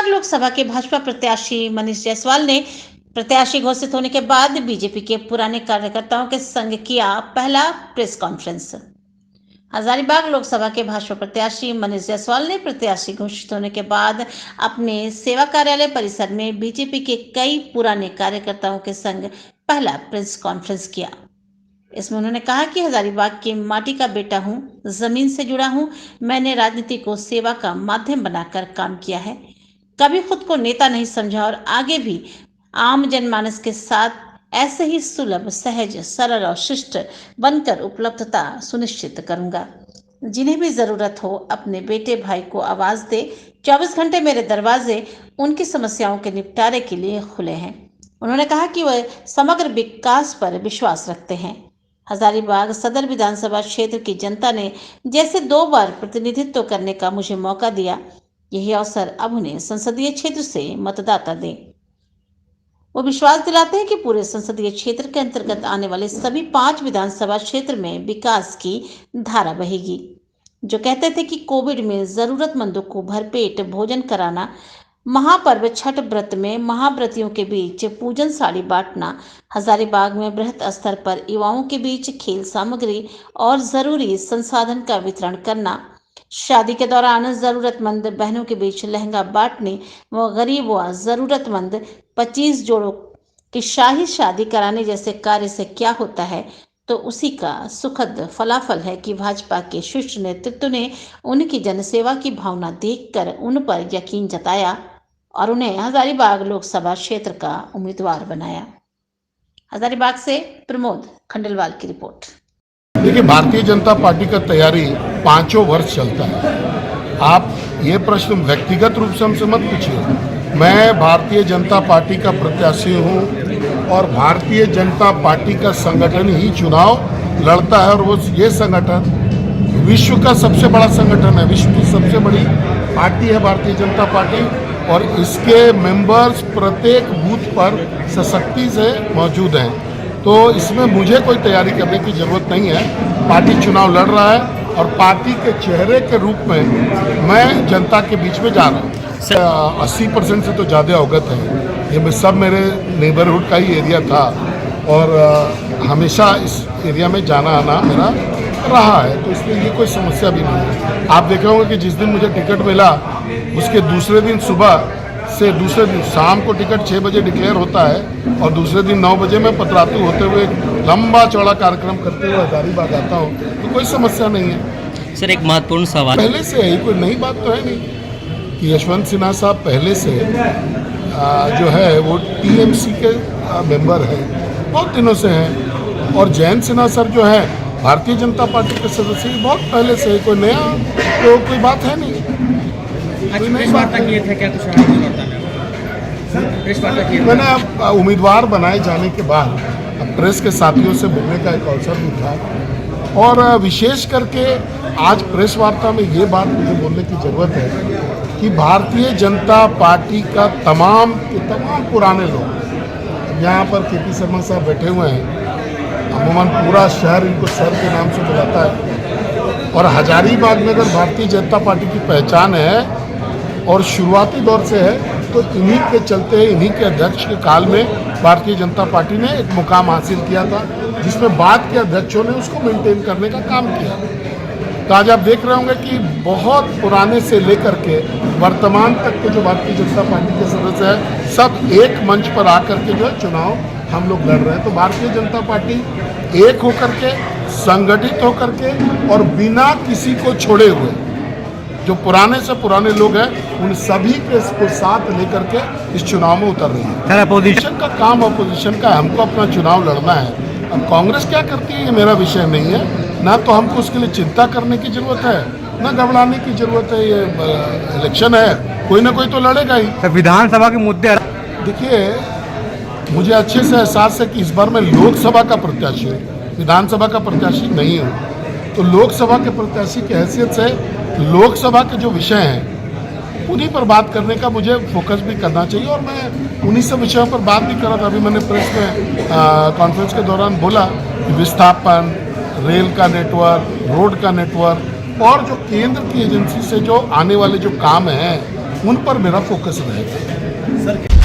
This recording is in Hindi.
हजारीबाग लोकसभा के भाजपा प्रत्याशी मनीष जायसवाल ने प्रत्याशी घोषित होने के बाद बीजेपी के पुराने कार्यकर्ताओं के संग किया पहला प्रेस कॉन्फ्रेंस। हजारीबाग लोकसभा के भाजपा प्रत्याशी मनीष जायसवाल ने प्रत्याशी घोषित होने के बाद अपने सेवा कार्यालय परिसर में बीजेपी के कई पुराने कार्यकर्ताओं के संग पहला प्रेस कॉन्फ्रेंस किया। इसमें उन्होंने कहा कि हजारीबाग की माटी का बेटा हूं, जमीन से जुड़ा हूं। मैंने राजनीति को सेवा का माध्यम बनाकर काम किया है, कभी खुद को नेता नहीं समझा और आगे भी आम जनमानस के साथ ऐसे ही सुलभ, सहज, सरल और शिष्ट बनकर उपलब्धता सुनिश्चित करूंगा। जिन्हें भी जरूरत हो अपने बेटे भाई को आवाज दे। 24 घंटे मेरे दरवाजे उनकी समस्याओं के निपटारे के लिए खुले हैं। उन्होंने कहा कि वह समग्र विकास पर विश्वास रखते हैं। हजारीबाग सदर विधानसभा क्षेत्र की जनता ने जैसे 2 बार प्रतिनिधित्व करने का मुझे मौका दिया, यही अवसर अब उन्हें संसदीय क्षेत्र से मतदाता दें। वो विश्वास दिलाते हैं कि पूरे संसदीय क्षेत्र के अंतर्गत आने वाले सभी 5 विधानसभा क्षेत्र में विकास की धारा बहेगी। जो कहते थे कि कोविड में जरूरतमंदों को भरपेट भोजन कराना, महापर्व छठ व्रत में महाव्रतियों के बीच पूजन साड़ी बांटना, हजारीबाग में बृहत स्तर पर युवाओं के बीच खेल सामग्री और जरूरी संसाधन का वितरण करना, शादी के दौरान जरूरतमंद बहनों के बीच लहंगा बांटने व गरीब व जरूरतमंद 25 जोड़ों की शाही शादी कराने जैसे कार्य से क्या होता है तो उसी का सुखद फलाफल है कि भाजपा के शीर्ष नेतृत्व ने उनकी जनसेवा की भावना देखकर उन पर यकीन जताया और उन्हें हजारीबाग लोकसभा क्षेत्र का उम्मीदवार बनाया। हजारीबाग से प्रमोद खंडेलवाल की रिपोर्ट। देखिए, भारतीय जनता पार्टी का तैयारी 5 वर्ष चलता है। आप ये प्रश्न व्यक्तिगत रूप से हमसे मत पूछिए। मैं भारतीय जनता पार्टी का प्रत्याशी हूँ और भारतीय जनता पार्टी का संगठन ही चुनाव लड़ता है और वो ये संगठन विश्व का सबसे बड़ा संगठन है, विश्व की सबसे बड़ी पार्टी है भारतीय जनता पार्टी और इसके मेंबर्स प्रत्येक बूथ पर सशक्ति से मौजूद हैं। तो इसमें मुझे कोई तैयारी करने की ज़रूरत नहीं है। पार्टी चुनाव लड़ रहा है और पार्टी के चेहरे के रूप में मैं जनता के बीच में जा रहा हूँ। 80% से तो ज़्यादा अवगत है। ये सब मेरे नेबरहुड का ही एरिया था और हमेशा इस एरिया में जाना आना मेरा रहा है, तो इसलिए ये कोई समस्या भी नहीं है। आप देखे होंगे कि जिस दिन मुझे टिकट मिला उसके दूसरे दिन सुबह से दूसरे दिन शाम को टिकट 6 बजे डिक्लेयर होता है और दूसरे दिन 9 बजे मैं पतरातू होते हुए लंबा चौड़ा कार्यक्रम करते हुए हजारीबाग आता हूँ, तो कोई समस्या नहीं है। सर, एक महत्वपूर्ण सवाल पहले से है, कोई नई बात तो है नहीं कि यशवंत सिन्हा साहब पहले से जो है वो टीएमसी के मेंबर है, बहुत दिनों से हैं और जयंत सिन्हा सर जो है भारतीय जनता पार्टी के सदस्य बहुत पहले से। कोई नया तो कोई बात है नहीं। मैंने अब उम्मीदवार बनाए जाने के बाद प्रेस के साथियों से मिलने का एक अवसर भी था और विशेष करके आज प्रेस वार्ता में ये बात मुझे बोलने की ज़रूरत है कि भारतीय जनता पार्टी का तमाम पुराने लोग यहाँ पर केपी शर्मा साहब बैठे हुए हैं, अमूमन पूरा शहर इनको सर के नाम से बुलाता है और हजारीबाग में अगर भारतीय जनता पार्टी की पहचान है और शुरुआती दौर से है तो इन्हीं के चलते, इन्हीं के अध्यक्ष के काल में भारतीय जनता पार्टी ने एक मुकाम हासिल किया था जिसमें बाद के अध्यक्षों ने उसको मेंटेन करने का काम किया। तो आज आप देख रहे होंगे कि बहुत पुराने से लेकर के वर्तमान तक के जो भारतीय जनता पार्टी के सदस्य हैं सब एक मंच पर आकर के जो है चुनाव हम लोग लड़ रहे हैं। तो भारतीय जनता पार्टी एक होकर के, संगठित होकर के और बिना किसी को छोड़े हुए जो पुराने से पुराने लोग हैं उन सभी को साथ लेकर के इस चुनाव में उतर रही है। सर, अपोजिशन का काम अपोजिशन का, हमको अपना चुनाव लड़ना है। अब कांग्रेस क्या करती है ये मेरा विषय नहीं है, ना तो हमको उसके लिए चिंता करने की जरूरत है ना घबराने की जरूरत है। ये इलेक्शन है, कोई ना कोई तो लड़ेगा ही। सर, विधानसभा के मुद्दे देखिए, मुझे अच्छे से एहसास है कि इस बार मैं लोकसभा का प्रत्याशी हूँ, विधानसभा का प्रत्याशी नहीं हूँ। तो लोकसभा के प्रत्याशी की हैसियत से लोकसभा के जो विषय हैं उन्हीं पर बात करने का मुझे फोकस भी करना चाहिए और मैं उन्हीं सब विषयों पर बात भी कर रहा था। अभी मैंने प्रेस में कॉन्फ्रेंस के दौरान बोला कि विस्थापन, रेल का नेटवर्क, रोड का नेटवर्क और जो केंद्र की एजेंसी से जो आने वाले जो काम हैं उन पर मेरा फोकस रहेगा। सर